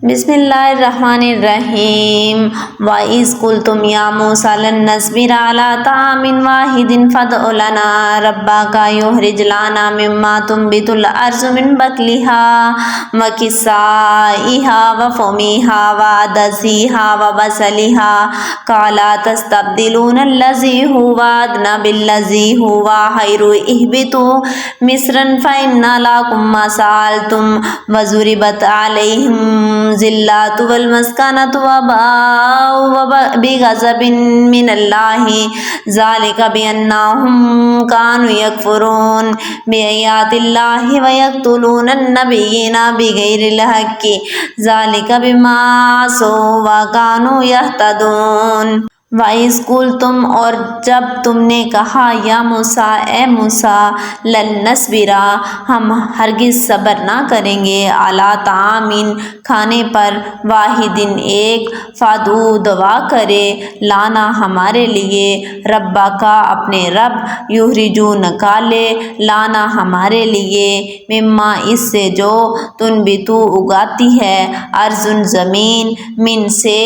بسم اللہ الرحمن الرحیم وَإِذْ قُلْتُمْ يَا مُوسَىٰ لَن نَّصْبِرَ عَلَىٰ طَعَامٍ وَاحِدٍ فَادْعُ لَنَا رَبَّكَ يُخْرِجْ لَنَا مِمَّا تُنبِتُ الْأَرْضُ مِن بَقْلِهَا وَقِثَّائِهَا وَفُومِهَا وَعَدَسِهَا وَبَصَلِهَا قَالَ تَسْتَبْدِلُونَ الَّذِي هُوَ أَدْنَىٰ بِالَّذِي هُوَ خَيْرٌ اهْبِطُوا مِصْرًا فَإِنَّ لَكُم مَّا سَأَلْتُمْ وَضُرِبَتْ عَلَيْهِمُ الذِّلَّةُ وَالْمَسْكَنَةُ وَبَاءُوا بِغَضَبٍ مِّنَ اللَّهِ ذَٰلِكَ بِأَنَّهُمْ كَانُوا يَكْفُرُونَ بِآيَاتِ اللَّهِ وَيَقْتُلُونَ النَّبِيِّينَ بِغَيْرِ الْحَقِّ ذَٰلِكَ بِمَا عَصَوا وَكَانُوا يَعْتَدُونَ وَإِذْ قُلْتُمْ اور جب تم نے کہا یا موسیٰ اے موسیٰ لن نصبر ہم ہرگز صبر نہ کریں گے علی طعام کھانے پر واحد ایک فادعو دعا کرے لانا ہمارے لیے ربا کا اپنے رب یخرجو نکالے لانا ہمارے لیے مما اس سے جو تنبتو اگاتی ہے ارض زمین من سے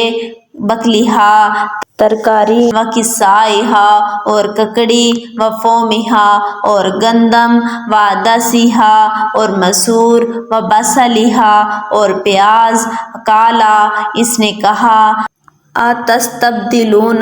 بقلیہا ترکاری وقثائہا اور ککڑی وفومہا اور گندم وعدسیہا اور مسور وبصلیہا اور پیاز قالا اس نے کہا اتستبدلون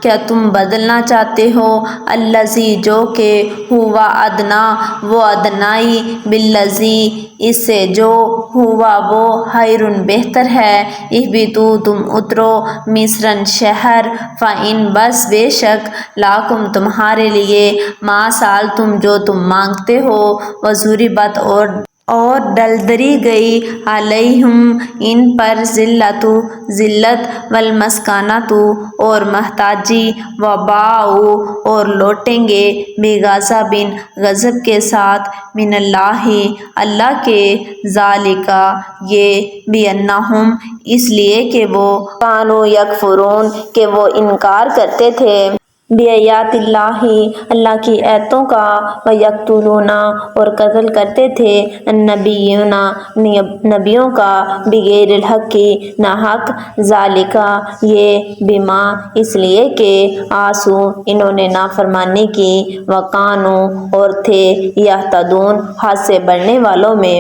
کیا تم بدلنا چاہتے ہو الذی جو کہ ہوا ادنیٰ وہ ادنائی بالذی اس سے جو ہوا وہ خیر بہتر ہے اہبطوا تم اترو مصر شہر فإن بس بے شک لاکم تمہارے لیے ما سألتم جو تم مانگتے ہو وضربت اور ڈلدری گئی علیہم ان پر ذلت والمسکنۃ اور محتاجی وباءوا اور لوٹیں گے بغضب غضب کے ساتھ من اللہ کے ذالک یہ بأنہم اس لیے کہ وہ کانوا یکفرون کہ وہ انکار کرتے تھے بآیات اللہ کی آیتوں کا ویقتلون اور قتل کرتے تھے النبیین نبیوں کا بغیر الحق ناحق ذالک یہ بما اس لیے کہ عصوا انہوں نے نافرمانی کی وکانوا اور تھے یعتدون حد سے بڑھنے والوں میں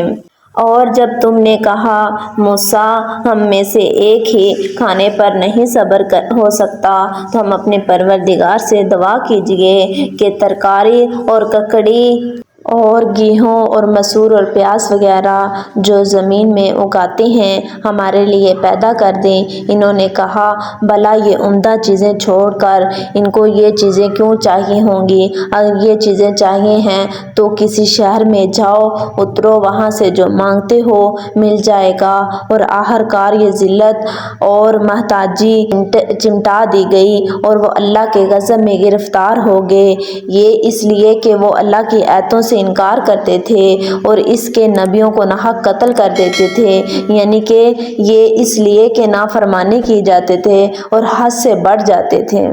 اور جب تم نے کہا موسیٰ ہم میں سے ایک ہی کھانے پر نہیں صبر ہو سکتا تو ہم اپنے پروردگار سے دعا کیجیے کہ ترکاری اور ککڑی اور گیہوں اور مسور اور پیاز وغیرہ جو زمین میں اگاتے ہیں ہمارے لیے پیدا کر دیں انہوں نے کہا بھلا یہ عمدہ چیزیں چھوڑ کر ان کو یہ چیزیں کیوں چاہیے ہوں گی اگر یہ چیزیں چاہیے ہیں تو کسی شہر میں جاؤ اترو وہاں سے جو مانگتے ہو مل جائے گا اور آخرکار یہ ذلت اور محتاجی چمٹا دی گئی اور وہ اللہ کے غضب میں گرفتار ہو گئے یہ اس لیے کہ وہ اللہ کی آیتوں سے انکار کرتے تھے اور اس کے نبیوں کو ناحق قتل کر دیتے تھے یعنی کہ یہ اس لیے کہ نافرمانی کی جاتے تھے اور حد سے بڑھ جاتے تھے